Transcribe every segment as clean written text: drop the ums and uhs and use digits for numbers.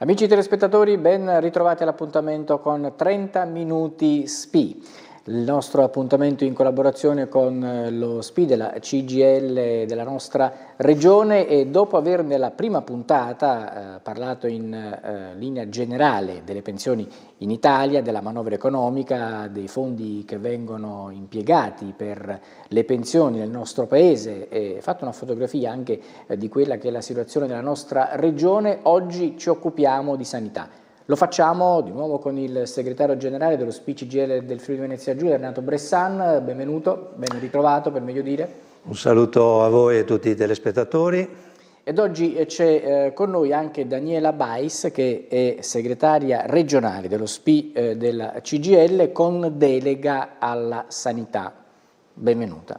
Amici telespettatori, ben ritrovati all'appuntamento con 30 Minuti SPI, il nostro appuntamento in collaborazione con lo SPI della CGIL della nostra regione, e dopo aver nella prima puntata parlato in linea generale delle pensioni in Italia, della manovra economica, dei fondi che vengono impiegati per le pensioni nel nostro Paese e fatto una fotografia anche di quella che è la situazione della nostra regione, oggi ci occupiamo di sanità. Lo facciamo di nuovo con il segretario generale dello SPI CGIL del Friuli Venezia Giulia, Renato Bressan. Benvenuto, ben ritrovato per meglio dire. Un saluto a voi e a tutti i telespettatori. Ed oggi c'è con noi anche Daniela Bais, che è segretaria regionale dello SPI della CGIL con delega alla sanità. Benvenuta.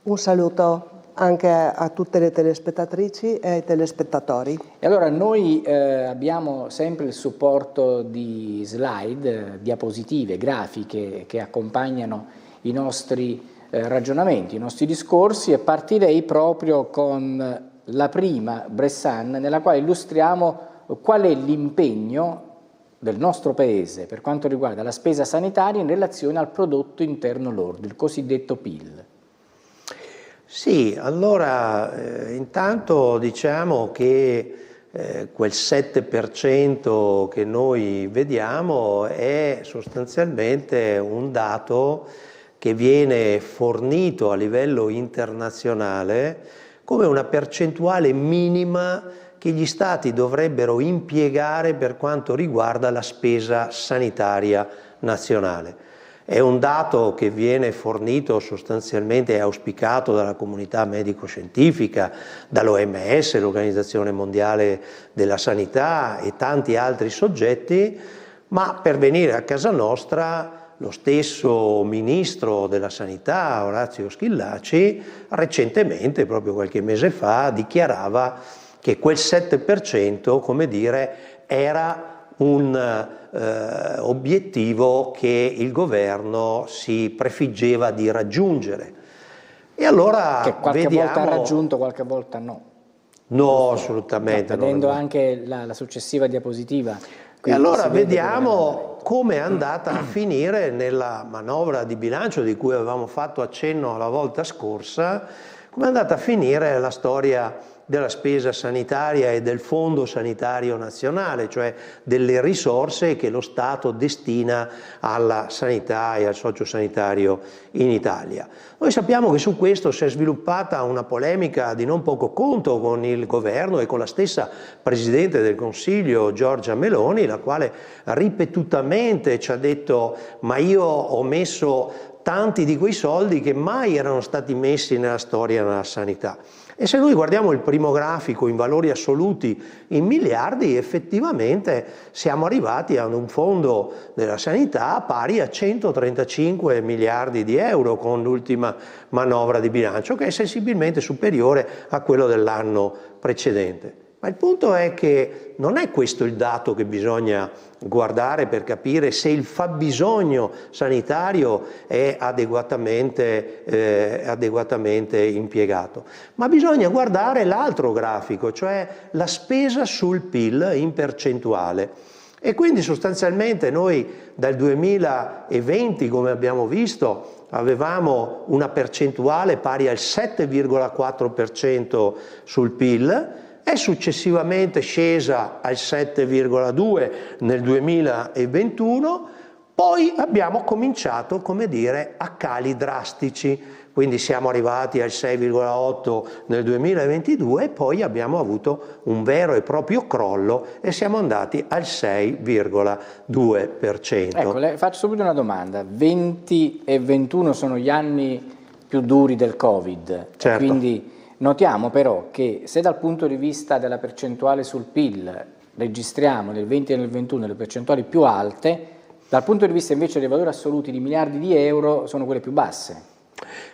Un saluto anche a tutte le telespettatrici e ai telespettatori. E allora noi abbiamo sempre il supporto di slide, diapositive, grafiche che accompagnano i nostri ragionamenti, i nostri discorsi, e partirei proprio con la prima, Bressan, nella quale illustriamo qual è l'impegno del nostro Paese per quanto riguarda la spesa sanitaria in relazione al prodotto interno lordo, il cosiddetto PIL. Sì, allora intanto diciamo che quel 7% che noi vediamo è sostanzialmente un dato che viene fornito a livello internazionale come una percentuale minima che gli Stati dovrebbero impiegare per quanto riguarda la spesa sanitaria nazionale. È un dato che viene fornito sostanzialmente e auspicato dalla comunità medico-scientifica, dall'OMS, l'Organizzazione Mondiale della Sanità e tanti altri soggetti, ma per venire a casa nostra lo stesso Ministro della Sanità, Orazio Schillaci, recentemente, proprio qualche mese fa, dichiarava che quel 7%, come dire, era un obiettivo che il governo si prefiggeva di raggiungere. E allora che qualche vediamo... volta ha raggiunto, qualche volta no. No, assolutamente. Vedendo anche la successiva diapositiva. E allora vediamo come è andata a finire nella manovra di bilancio di cui avevamo fatto accenno la volta scorsa, come è andata a finire la storia della spesa sanitaria e del Fondo Sanitario Nazionale, cioè delle risorse che lo Stato destina alla sanità e al sociosanitario in Italia. Noi sappiamo che su questo si è sviluppata una polemica di non poco conto con il governo e con la stessa Presidente del Consiglio Giorgia Meloni, la quale ripetutamente ci ha detto: ma io ho messo tanti di quei soldi che mai erano stati messi nella storia della sanità. E se noi guardiamo il primo grafico in valori assoluti in miliardi, effettivamente siamo arrivati ad un fondo della sanità pari a 135 miliardi di euro con l'ultima manovra di bilancio, che è sensibilmente superiore a quello dell'anno precedente. Ma il punto è che non è questo il dato che bisogna guardare per capire se il fabbisogno sanitario è adeguatamente impiegato, ma bisogna guardare l'altro grafico, cioè la spesa sul PIL in percentuale. E quindi sostanzialmente noi dal 2020, come abbiamo visto, avevamo una percentuale pari al 7,4% sul PIL, è successivamente scesa al 7,2 nel 2021, poi abbiamo cominciato, come dire, a cali drastici, quindi siamo arrivati al 6,8 nel 2022 e poi abbiamo avuto un vero e proprio crollo e siamo andati al 6,2%. Ecco, le faccio subito una domanda. 20 e 21 sono gli anni più duri del Covid, certo. Quindi notiamo però che se dal punto di vista della percentuale sul PIL registriamo nel 20 e nel 21 le percentuali più alte, dal punto di vista invece dei valori assoluti di miliardi di euro sono quelle più basse.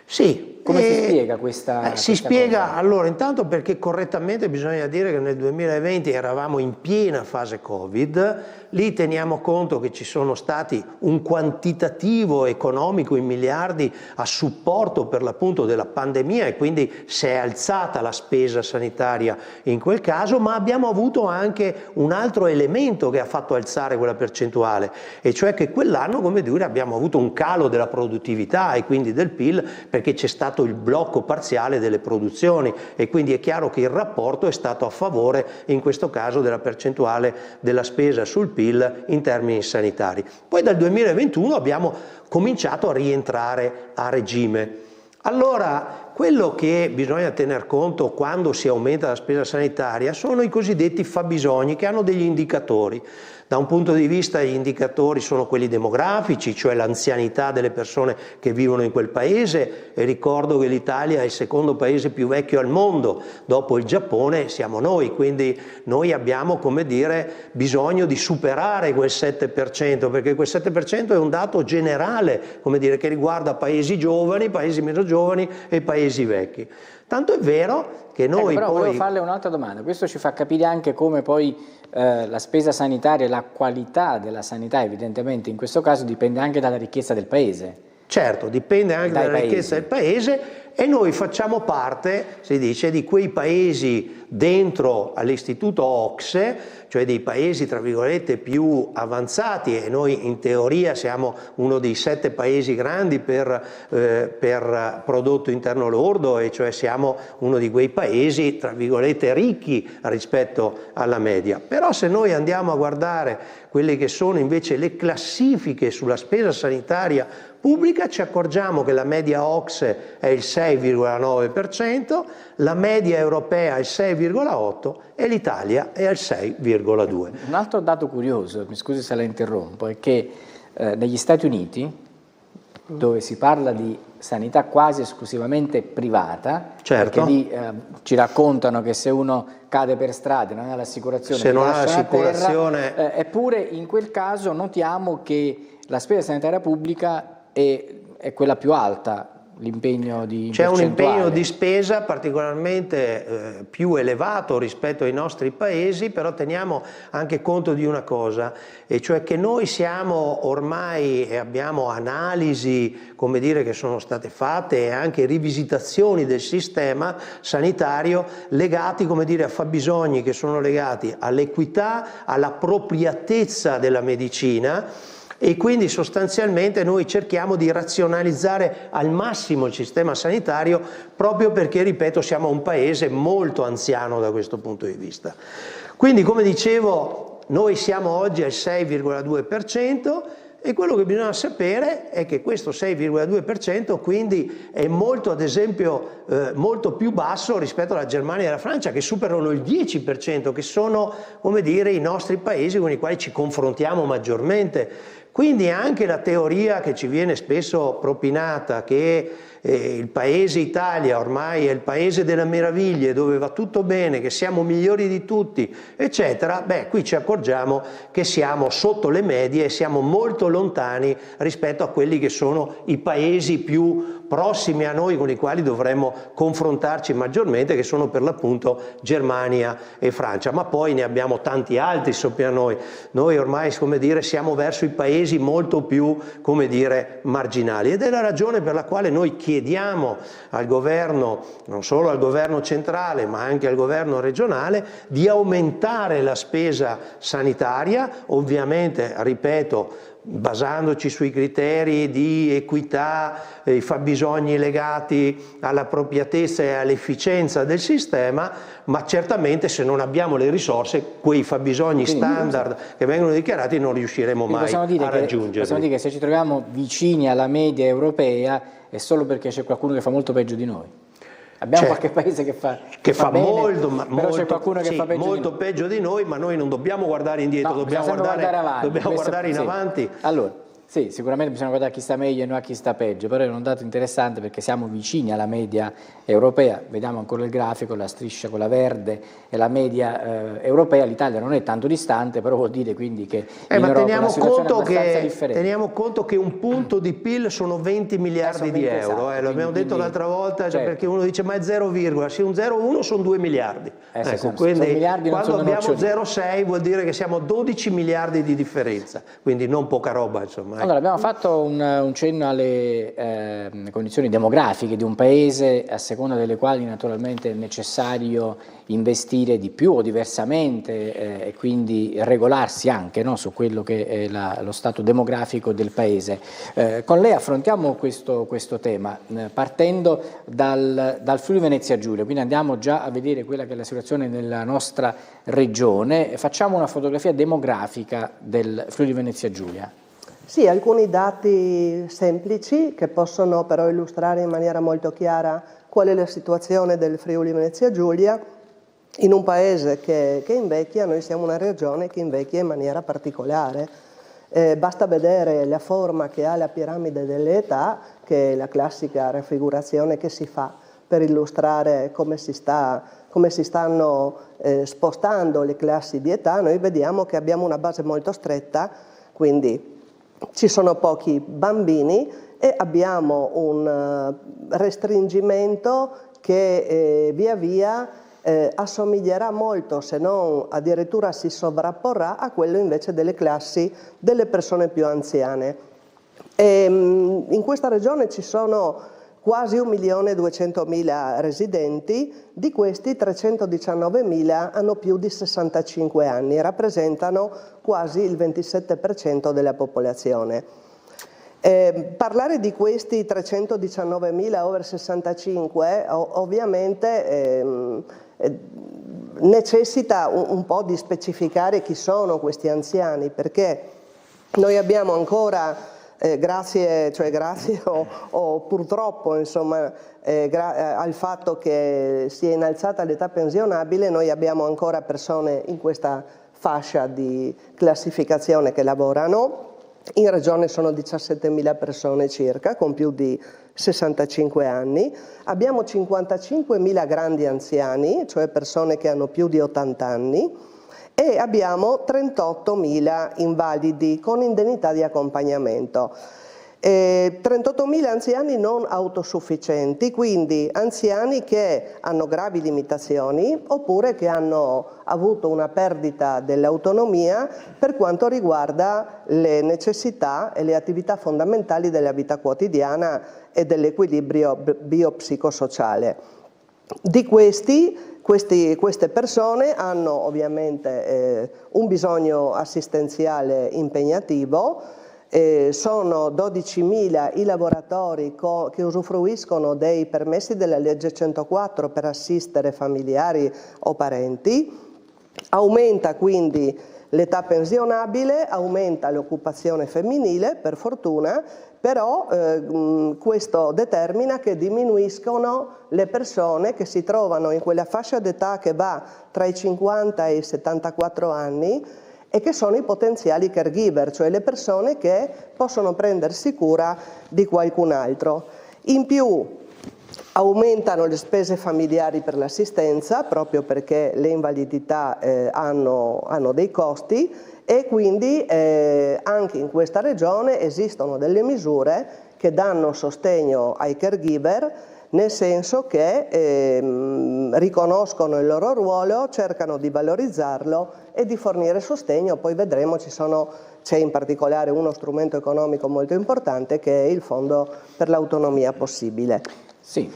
Sì. Come si spiega questa Si spiega, cosa? allora, intanto perché correttamente bisogna dire che nel 2020 eravamo in piena fase Covid, lì teniamo conto che ci sono stati un quantitativo economico in miliardi a supporto per l'appunto della pandemia e quindi si è alzata la spesa sanitaria in quel caso, ma abbiamo avuto anche un altro elemento che ha fatto alzare quella percentuale, e cioè che quell'anno, come dire, abbiamo avuto un calo della produttività e quindi del PIL, perché c'è stato il blocco parziale delle produzioni e quindi è chiaro che il rapporto è stato a favore in questo caso della percentuale della spesa sul PIL in termini sanitari. Poi dal 2021 abbiamo cominciato a rientrare a regime. Allora, quello che bisogna tener conto quando si aumenta la spesa sanitaria sono i cosiddetti fabbisogni, che hanno degli indicatori. Da un punto di vista gli indicatori sono quelli demografici, cioè l'anzianità delle persone che vivono in quel paese, e ricordo che l'Italia è il secondo paese più vecchio al mondo, dopo il Giappone siamo noi, quindi noi abbiamo, come dire, bisogno di superare quel 7%, perché quel 7% è un dato generale, come dire, che riguarda paesi giovani, paesi meno giovani e paesi vecchi. Tanto è vero che noi però poi... volevo farle un'altra domanda, questo ci fa capire anche come poi la spesa sanitaria, la qualità della sanità evidentemente in questo caso dipende anche dalla ricchezza del paese. Certo, dipende anche dalla ricchezza del paese, e noi facciamo parte, si dice, di quei paesi dentro all'istituto OCSE, cioè dei paesi tra virgolette più avanzati, e noi in teoria siamo uno dei 7 paesi grandi per prodotto interno lordo, e cioè siamo uno di quei paesi tra virgolette ricchi rispetto alla media. Però se noi andiamo a guardare quelle che sono invece le classifiche sulla spesa sanitaria pubblica, ci accorgiamo che la media OCSE è il 6,9%, la media europea è il 6,8% e l'Italia è al 6,2%. Un altro dato curioso, mi scusi se la interrompo, è che negli Stati Uniti, dove si parla di sanità quasi esclusivamente privata, certo, perché lì ci raccontano che se uno cade per strada non ha l'assicurazione, se non ha l'assicurazione, eppure in quel caso notiamo che la spesa sanitaria pubblica è quella più alta, l'impegno di c'è un percentuale. impegno di spesa particolarmente più elevato rispetto ai nostri paesi, però teniamo anche conto di una cosa, e cioè che noi siamo ormai, e abbiamo analisi, come dire, che sono state fatte, e anche rivisitazioni del sistema sanitario legati, come dire, a fabbisogni che sono legati all'equità, all'appropriatezza della medicina. E quindi sostanzialmente noi cerchiamo di razionalizzare al massimo il sistema sanitario, proprio perché, ripeto, siamo un paese molto anziano da questo punto di vista. Quindi, come dicevo, noi siamo oggi al 6,2%, e quello che bisogna sapere è che questo 6,2% quindi è molto, ad esempio, molto più basso rispetto alla Germania e alla Francia, che superano il 10%, che sono, come dire, i nostri paesi con i quali ci confrontiamo maggiormente. Quindi anche la teoria che ci viene spesso propinata, che il paese Italia ormai è il paese delle meraviglie, dove va tutto bene, che siamo migliori di tutti, eccetera, beh, qui ci accorgiamo che siamo sotto le medie e siamo molto lontani rispetto a quelli che sono i paesi più prossimi a noi, con i quali dovremmo confrontarci maggiormente, che sono per l'appunto Germania e Francia. Ma poi ne abbiamo tanti altri sopra noi. Noi ormai, come dire, siamo verso i paesi molto più, come dire, marginali, ed è la ragione per la quale noi chiediamo al governo, non solo al governo centrale ma anche al governo regionale, di aumentare la spesa sanitaria, ovviamente, ripeto, basandoci sui criteri di equità, i fabbisogni legati all'appropriatezza e all'efficienza del sistema, ma certamente se non abbiamo le risorse, quei fabbisogni standard che vengono dichiarati non riusciremo mai a raggiungerli. Possiamo dire che se ci troviamo vicini alla media europea è solo perché c'è qualcuno che fa molto peggio di noi. Abbiamo qualche paese che fa bene, però c'è qualcuno che fa peggio di noi, ma noi non dobbiamo guardare indietro, dobbiamo guardare avanti. in avanti. Allora, Sì, sicuramente bisogna guardare a chi sta meglio e non a chi sta peggio, però è un dato interessante perché siamo vicini alla media europea, vediamo ancora il grafico, la striscia quella verde è la media europea, l'Italia non è tanto distante, però vuol dire quindi che in Europa la situazione è abbastanza differente. Teniamo conto che un punto di PIL sono 20 miliardi di euro, esatto, lo abbiamo detto l'altra volta, certo. Perché uno dice ma è 0, sì, un 0,1 sono 2 miliardi. Sì, quindi sono miliardi, quando abbiamo nocciolini. 0,6 vuol dire che siamo 12 miliardi di differenza, quindi non poca roba insomma. Allora, abbiamo fatto un cenno alle condizioni demografiche di un paese, a seconda delle quali naturalmente è necessario investire di più o diversamente e quindi regolarsi anche, no, su quello che è lo stato demografico del paese. Con lei affrontiamo questo tema partendo dal Friuli Venezia Giulia, quindi andiamo già a vedere quella che è la situazione nella nostra regione, facciamo una fotografia demografica del Friuli Venezia Giulia. Sì, alcuni dati semplici che possono però illustrare in maniera molto chiara qual è la situazione del Friuli Venezia Giulia in un paese che invecchia. Noi siamo una regione che invecchia in maniera particolare. Basta vedere la forma che ha la piramide delle età, che è la classica raffigurazione che si fa per illustrare come si stanno spostando le classi di età. Noi vediamo che abbiamo una base molto stretta, quindi ci sono pochi bambini e abbiamo un restringimento che via via assomiglierà molto, se non addirittura si sovrapporrà a quello invece delle classi delle persone più anziane. In questa regione ci sono quasi 1.200.000 residenti, di questi 319.000 hanno più di 65 anni, rappresentano quasi il 27% della popolazione. Parlare di questi 319.000 over 65 ovviamente necessita un po' di specificare chi sono questi anziani, perché noi abbiamo ancora grazie o purtroppo insomma, al fatto che si è innalzata l'età pensionabile, noi abbiamo ancora persone in questa fascia di classificazione che lavorano. In regione sono 17.000 persone circa con più di 65 anni, abbiamo 55.000 grandi anziani, cioè persone che hanno più di 80 anni, e abbiamo 38.000 invalidi con indennità di accompagnamento. 38.000 anziani non autosufficienti, quindi anziani che hanno gravi limitazioni oppure che hanno avuto una perdita dell'autonomia per quanto riguarda le necessità e le attività fondamentali della vita quotidiana e dell'equilibrio biopsicosociale. Di queste persone hanno ovviamente un bisogno assistenziale impegnativo. Sono 12.000 i lavoratori che usufruiscono dei permessi della legge 104 per assistere familiari o parenti. Aumenta quindi l'età pensionabile, aumenta l'occupazione femminile, per fortuna, però questo determina che diminuiscono le persone che si trovano in quella fascia d'età che va tra i 50 e i 74 anni e che sono i potenziali caregiver, cioè le persone che possono prendersi cura di qualcun altro. In più aumentano le spese familiari per l'assistenza, proprio perché le invalidità hanno dei costi, e quindi anche in questa regione esistono delle misure che danno sostegno ai caregiver, nel senso che riconoscono il loro ruolo, cercano di valorizzarlo e di fornire sostegno. Poi vedremo, c'è in particolare uno strumento economico molto importante che è il Fondo per l'autonomia possibile. Sì,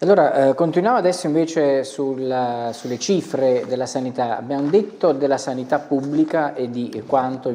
allora continuiamo adesso invece sulle cifre della sanità. Abbiamo detto della sanità pubblica e di quanto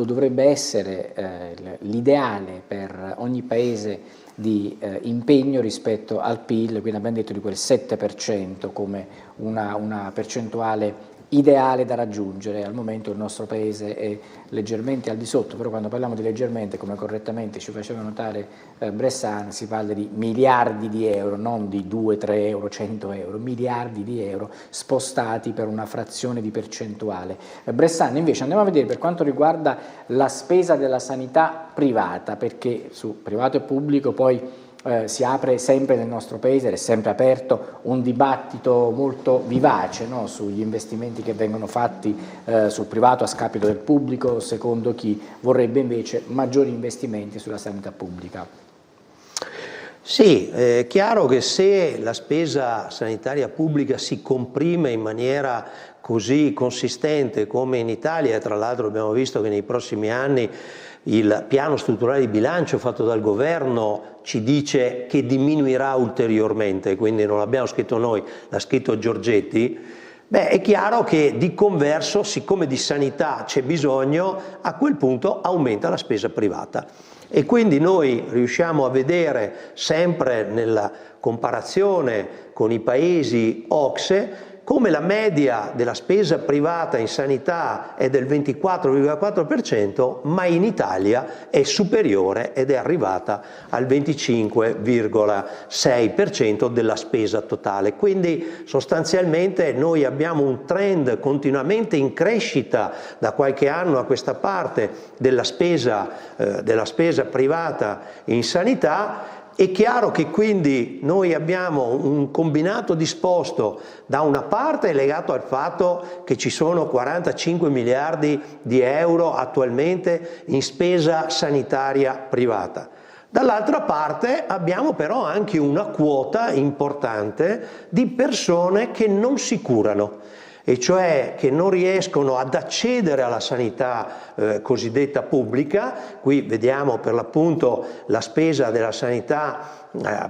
dovrebbe essere l'ideale per ogni paese di impegno rispetto al PIL, quindi abbiamo detto di quel 7% come una percentuale ideale da raggiungere. Al momento il nostro paese è leggermente al di sotto, però quando parliamo di leggermente, come correttamente ci faceva notare Bressan, si parla di miliardi di euro, non di 2, 3 euro, 100 euro, miliardi di euro spostati per una frazione di percentuale. Bressan, invece, andiamo a vedere per quanto riguarda la spesa della sanità privata, perché su privato e pubblico poi si apre sempre nel nostro paese, ed è sempre aperto, un dibattito molto vivace, no? Sugli investimenti che vengono fatti sul privato a scapito del pubblico, secondo chi vorrebbe invece maggiori investimenti sulla sanità pubblica. Sì, è chiaro che se la spesa sanitaria pubblica si comprime in maniera così consistente come in Italia, e tra l'altro abbiamo visto che nei prossimi anni il piano strutturale di bilancio fatto dal governo ci dice che diminuirà ulteriormente, quindi non l'abbiamo scritto noi, l'ha scritto Giorgetti. Beh, è chiaro che di converso, siccome di sanità c'è bisogno, a quel punto aumenta la spesa privata. E quindi noi riusciamo a vedere sempre nella comparazione con i paesi OCSE come la media della spesa privata in sanità è del 24,4%, ma in Italia è superiore ed è arrivata al 25,6% della spesa totale. Quindi sostanzialmente noi abbiamo un trend continuamente in crescita da qualche anno a questa parte della spesa privata in sanità. È chiaro che quindi noi abbiamo un combinato disposto da una parte legato al fatto che ci sono 45 miliardi di euro attualmente in spesa sanitaria privata. Dall'altra parte abbiamo però anche una quota importante di persone che non si curano, e cioè che non riescono ad accedere alla sanità cosiddetta pubblica. Qui vediamo per l'appunto la spesa della sanità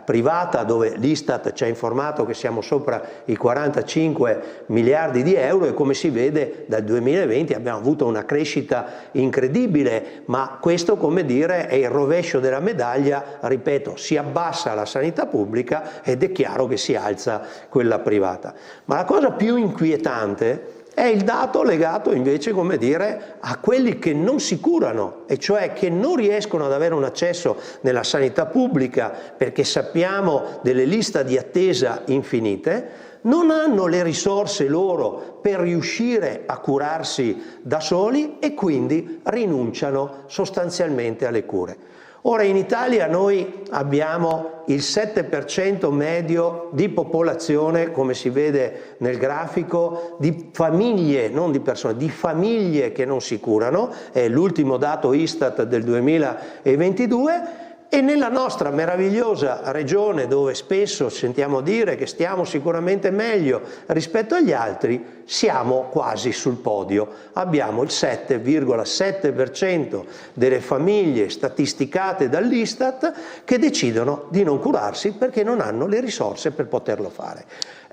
privata, dove l'Istat ci ha informato che siamo sopra i 45 miliardi di euro, e come si vede dal 2020 abbiamo avuto una crescita incredibile, ma questo, come dire, è il rovescio della medaglia. Ripeto, si abbassa la sanità pubblica ed è chiaro che si alza quella privata. Ma la cosa più inquietante è il dato legato invece, come dire, a quelli che non si curano, e cioè che non riescono ad avere un accesso nella sanità pubblica perché sappiamo delle liste di attesa infinite, non hanno le risorse loro per riuscire a curarsi da soli e quindi rinunciano sostanzialmente alle cure. Ora in Italia noi abbiamo il 7% medio di popolazione, come si vede nel grafico, di famiglie, non di persone, di famiglie che non si curano, è l'ultimo dato Istat del 2022, e nella nostra meravigliosa regione, dove spesso sentiamo dire che stiamo sicuramente meglio rispetto agli altri, siamo quasi sul podio. Abbiamo il 7,7% delle famiglie statisticate dall'Istat che decidono di non curarsi perché non hanno le risorse per poterlo fare.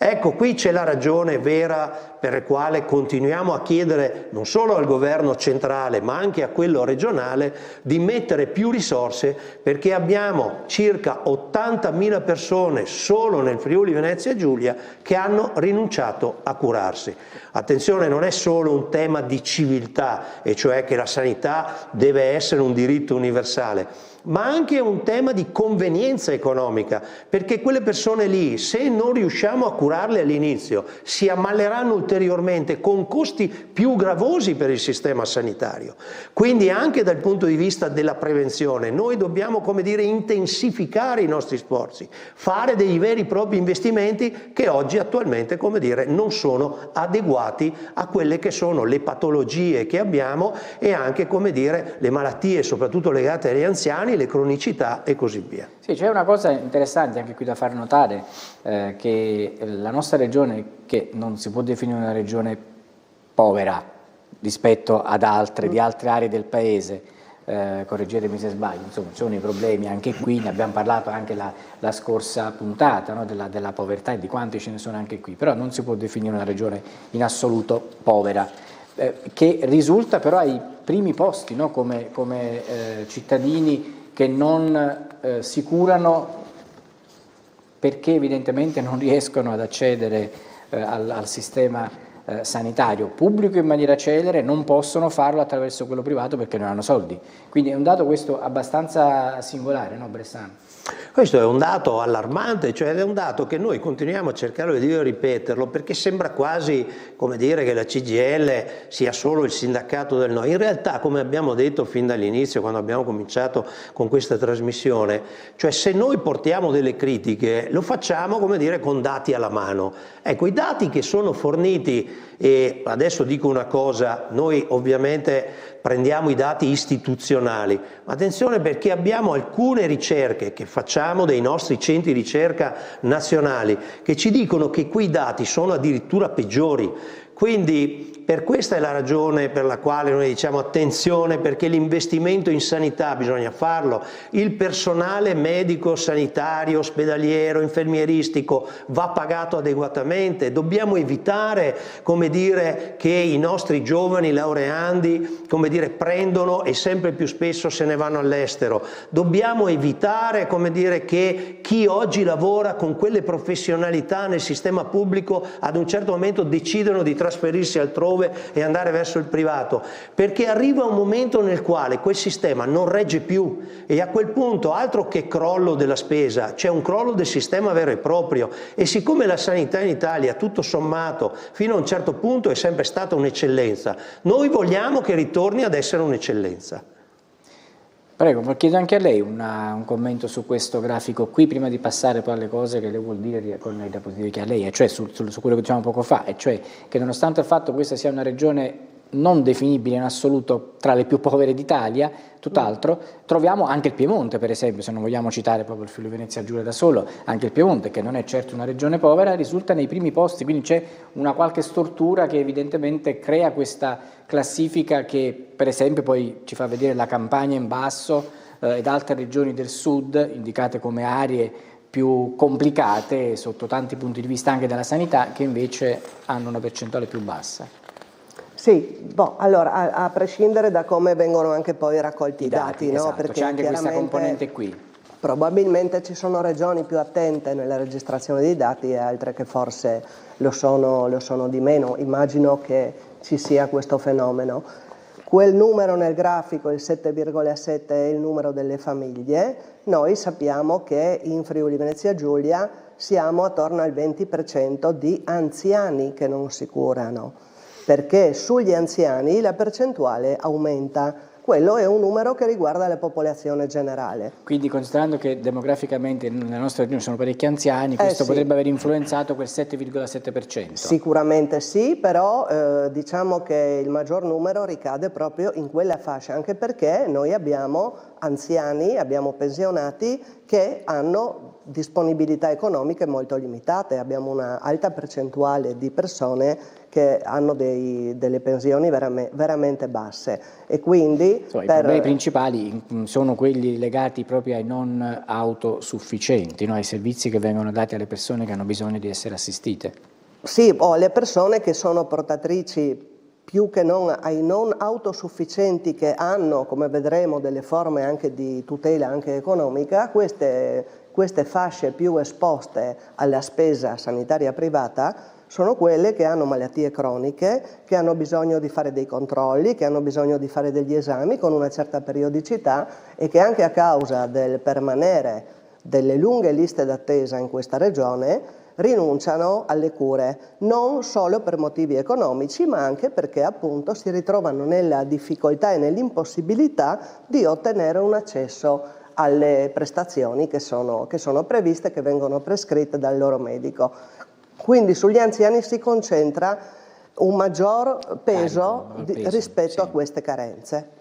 Ecco, qui c'è la ragione vera per la quale continuiamo a chiedere non solo al governo centrale ma anche a quello regionale di mettere più risorse, perché abbiamo circa 80.000 persone solo nel Friuli Venezia Giulia che hanno rinunciato a curarsi. Attenzione, non è solo un tema di civiltà, e cioè che la sanità deve essere un diritto universale, ma anche un tema di convenienza economica, perché quelle persone lì, se non riusciamo a curarle all'inizio, si ammalleranno ulteriormente con costi più gravosi per il sistema sanitario. Quindi anche dal punto di vista della prevenzione noi dobbiamo, come dire, intensificare i nostri sforzi, fare dei veri e propri investimenti che oggi attualmente, come dire, non sono adeguati a quelle che sono le patologie che abbiamo e anche, come dire, le malattie soprattutto legate agli anziani, le cronicità e così via. Sì, c'è una cosa interessante anche qui da far notare, che la nostra regione, che non si può definire una regione povera rispetto ad altre, di altre aree del paese, correggetemi se sbaglio, insomma ci sono i problemi anche qui, ne abbiamo parlato anche la scorsa puntata, no? della povertà e di quanti ce ne sono anche qui, però non si può definire una regione in assoluto povera, che risulta però ai primi posti, no? come cittadini che non si curano perché evidentemente non riescono ad accedere al sistema sanitario pubblico in maniera celere, non possono farlo attraverso quello privato perché non hanno soldi. Quindi è un dato questo abbastanza singolare, no Bressano? Questo è un dato allarmante, cioè è un dato che noi continuiamo a cercare di ripeterlo perché sembra quasi, come dire, che la CGIL sia solo il sindacato del no. In realtà, come abbiamo detto fin dall'inizio, quando abbiamo cominciato con questa trasmissione, cioè se noi portiamo delle critiche lo facciamo, come dire, con dati alla mano. Ecco, i dati che sono forniti, e adesso dico una cosa, noi ovviamente prendiamo i dati istituzionali, ma attenzione perché abbiamo alcune ricerche che facciamo dei nostri centri di ricerca nazionali che ci dicono che quei dati sono addirittura peggiori. Quindi per questa è la ragione per la quale noi diciamo attenzione, perché l'investimento in sanità bisogna farlo, il personale medico, sanitario, ospedaliero, infermieristico va pagato adeguatamente, dobbiamo evitare, come dire, che i nostri giovani laureandi, come dire, prendono e sempre più spesso se ne vanno all'estero, dobbiamo evitare, come dire, che chi oggi lavora con quelle professionalità nel sistema pubblico ad un certo momento decidono di trasferirsi altrove e andare verso il privato, perché arriva un momento nel quale quel sistema non regge più e a quel punto altro che crollo della spesa, c'è un crollo del sistema vero e proprio. E siccome la sanità in Italia tutto sommato fino a un certo punto è sempre stata un'eccellenza, noi vogliamo che ritorni ad essere un'eccellenza. Prego, chiedo anche a lei un commento su questo grafico qui, prima di passare poi alle cose che lei vuol dire con i diapositive che ha lei, e cioè su quello che dicevamo poco fa, e cioè che nonostante il fatto che questa sia una regione non definibile in assoluto tra le più povere d'Italia, tutt'altro, troviamo anche il Piemonte, per esempio, se non vogliamo citare proprio il Friuli Venezia Giulia da solo, anche il Piemonte, che non è certo una regione povera, risulta nei primi posti, quindi c'è una qualche stortura che evidentemente crea questa classifica che, per esempio, poi ci fa vedere la Campania in basso ed altre regioni del sud, indicate come aree più complicate sotto tanti punti di vista anche della sanità, che invece hanno una percentuale più bassa. Sì, allora a prescindere da come vengono anche poi raccolti i dati, no? Esatto, Perché c'è anche questa componente qui. Probabilmente ci sono regioni più attente nella registrazione dei dati e altre che forse lo sono di meno. Immagino che ci sia questo fenomeno. Quel numero nel grafico, il 7,7, è il numero delle famiglie. Noi sappiamo che in Friuli Venezia Giulia siamo attorno al 20% di anziani che non si curano, perché sugli anziani la percentuale aumenta. Quello è un numero che riguarda la popolazione generale. Quindi considerando che demograficamente nella nostra regione sono parecchi anziani, questo sì, potrebbe aver influenzato quel 7,7%? Sicuramente sì, però diciamo che il maggior numero ricade proprio in quella fascia, anche perché noi abbiamo anziani, abbiamo pensionati che hanno disponibilità economiche molto limitate, abbiamo una alta percentuale di persone che hanno delle pensioni veramente basse e quindi I problemi principali sono quelli legati proprio ai non autosufficienti, no? Ai servizi che vengono dati alle persone che hanno bisogno di essere assistite. Sì, le persone che sono portatrici più che non ai non autosufficienti che hanno, come vedremo, delle forme anche di tutela anche economica, queste fasce più esposte alla spesa sanitaria privata sono quelle che hanno malattie croniche, che hanno bisogno di fare dei controlli, che hanno bisogno di fare degli esami con una certa periodicità e che anche a causa del permanere delle lunghe liste d'attesa in questa regione rinunciano alle cure, non solo per motivi economici, ma anche perché appunto si ritrovano nella difficoltà e nell'impossibilità di ottenere un accesso alle prestazioni che sono previste, che vengono prescritte dal loro medico. Quindi sugli anziani si concentra un maggior peso rispetto a queste carenze.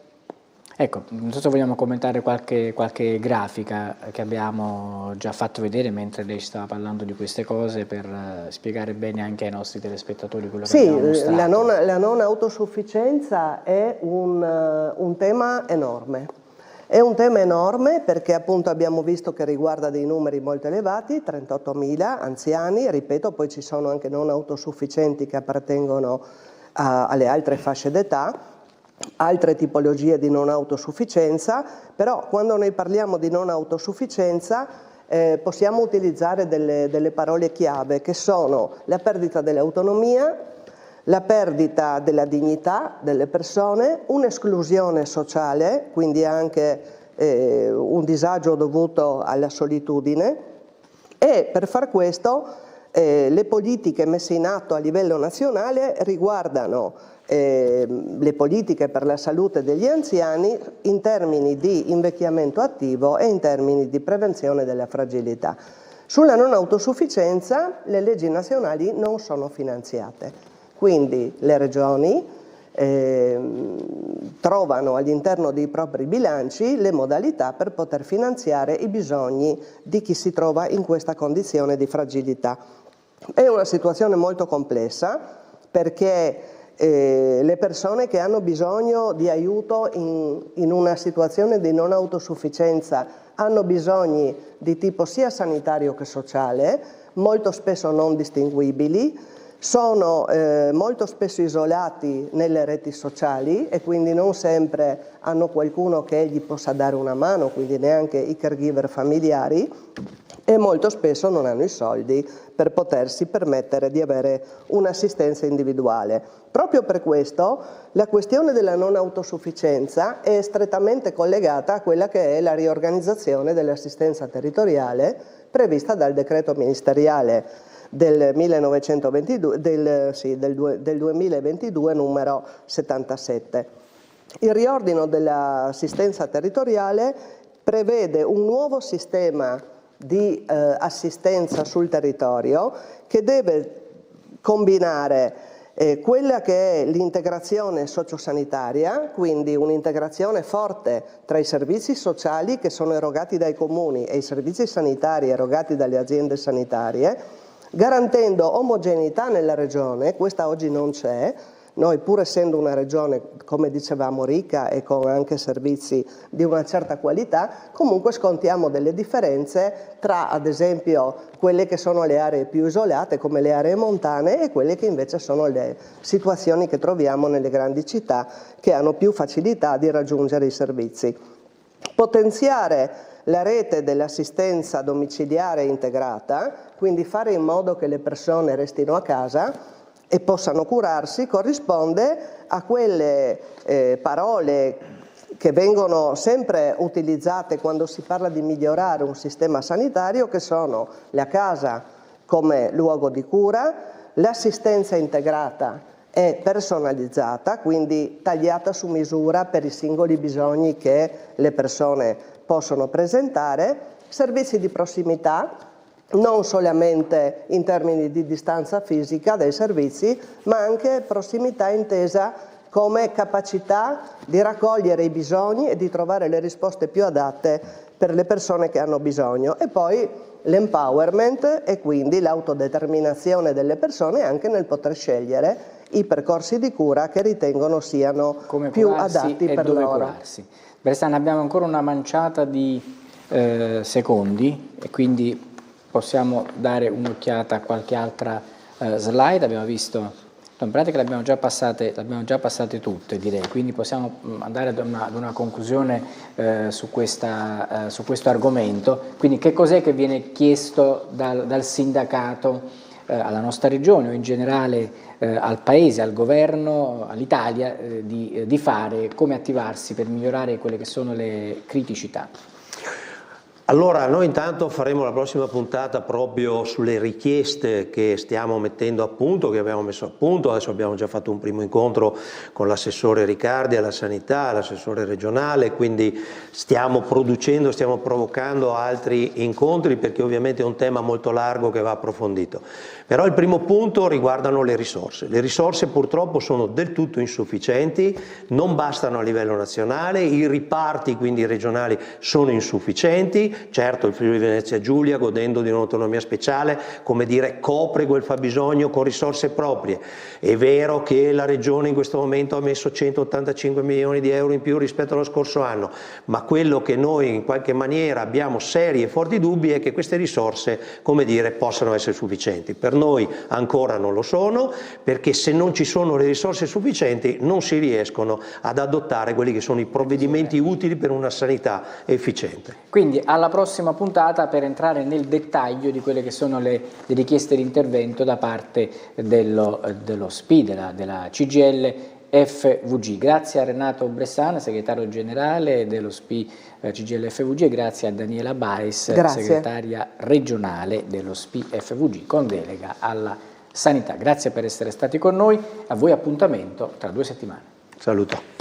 Ecco, non so se vogliamo commentare qualche grafica che abbiamo già fatto vedere mentre lei stava parlando di queste cose per spiegare bene anche ai nostri telespettatori quello che abbiamo mostrato. Sì, la non autosufficienza è un tema enorme. È un tema enorme perché appunto abbiamo visto che riguarda dei numeri molto elevati, 38.000 anziani, ripeto, poi ci sono anche non autosufficienti che appartengono alle altre fasce d'età, altre tipologie di non autosufficienza, però quando noi parliamo di non autosufficienza possiamo utilizzare delle parole chiave che sono la perdita dell'autonomia, la perdita della dignità delle persone, un'esclusione sociale, quindi anche un disagio dovuto alla solitudine, e per far questo le politiche messe in atto a livello nazionale riguardano le politiche per la salute degli anziani in termini di invecchiamento attivo e in termini di prevenzione della fragilità. Sulla non autosufficienza le leggi nazionali non sono finanziate. Quindi le regioni trovano all'interno dei propri bilanci le modalità per poter finanziare i bisogni di chi si trova in questa condizione di fragilità. È una situazione molto complessa perché le persone che hanno bisogno di aiuto in una situazione di non autosufficienza hanno bisogni di tipo sia sanitario che sociale, molto spesso non distinguibili, sono molto spesso isolati nelle reti sociali e quindi non sempre hanno qualcuno che gli possa dare una mano, quindi neanche i caregiver familiari, e molto spesso non hanno i soldi per potersi permettere di avere un'assistenza individuale. Proprio per questo la questione della non autosufficienza è strettamente collegata a quella che è la riorganizzazione dell'assistenza territoriale prevista dal decreto ministeriale del 2022 numero 77. Il riordino dell'assistenza territoriale prevede un nuovo sistema di assistenza sul territorio che deve combinare quella che è l'integrazione sociosanitaria, quindi un'integrazione forte tra i servizi sociali che sono erogati dai comuni e i servizi sanitari erogati dalle aziende sanitarie, garantendo omogeneità nella regione. Questa oggi non c'è. Noi, pur essendo una regione, come dicevamo, ricca e con anche servizi di una certa qualità, comunque scontiamo delle differenze tra, ad esempio, quelle che sono le aree più isolate, come le aree montane, e quelle che invece sono le situazioni che troviamo nelle grandi città, che hanno più facilità di raggiungere i servizi. Potenziare la rete dell'assistenza domiciliare integrata, quindi fare in modo che le persone restino a casa e possano curarsi, corrisponde a quelle parole che vengono sempre utilizzate quando si parla di migliorare un sistema sanitario, che sono la casa come luogo di cura, l'assistenza integrata e personalizzata, quindi tagliata su misura per i singoli bisogni che le persone possono presentare, servizi di prossimità, non solamente in termini di distanza fisica dei servizi, ma anche prossimità intesa come capacità di raccogliere i bisogni e di trovare le risposte più adatte per le persone che hanno bisogno. E poi l'empowerment e quindi l'autodeterminazione delle persone anche nel poter scegliere i percorsi di cura che ritengono siano più adatti per loro. Bersani, abbiamo ancora una manciata di secondi e quindi possiamo dare un'occhiata a qualche altra slide. Abbiamo visto, in pratica le abbiamo già passate tutte, direi, quindi possiamo andare ad una conclusione su questo argomento. Quindi che cos'è che viene chiesto dal sindacato alla nostra regione o in generale al Paese, al governo, all'Italia di fare, come attivarsi per migliorare quelle che sono le criticità? Allora, noi intanto faremo la prossima puntata proprio sulle richieste che stiamo mettendo a punto, che abbiamo messo a punto. Adesso abbiamo già fatto un primo incontro con l'assessore Riccardi alla sanità, l'assessore regionale, quindi stiamo provocando altri incontri, perché ovviamente è un tema molto largo che va approfondito. Però il primo punto riguardano le risorse. Le risorse purtroppo sono del tutto insufficienti, non bastano a livello nazionale, i riparti quindi regionali sono insufficienti. Certo, il Friuli Venezia Giulia, godendo di un'autonomia speciale, come dire, copre quel fabbisogno con risorse proprie. È vero che la Regione in questo momento ha messo 185 milioni di euro in più rispetto allo scorso anno, ma quello che noi in qualche maniera abbiamo seri e forti dubbi è che queste risorse, come dire, possano essere sufficienti. Per noi ancora non lo sono, perché se non ci sono le risorse sufficienti non si riescono ad adottare quelli che sono i provvedimenti utili per una sanità efficiente. Quindi alla alla prossima puntata per entrare nel dettaglio di quelle che sono le richieste di intervento da parte dello SPI, della CGIL FVG. Grazie a Renato Bressana, segretario generale dello SPI CGIL FVG, e grazie a Daniela Baris, segretaria regionale dello SPI FVG con delega alla sanità. Grazie per essere stati con noi, a voi appuntamento tra 2 settimane. Saluto.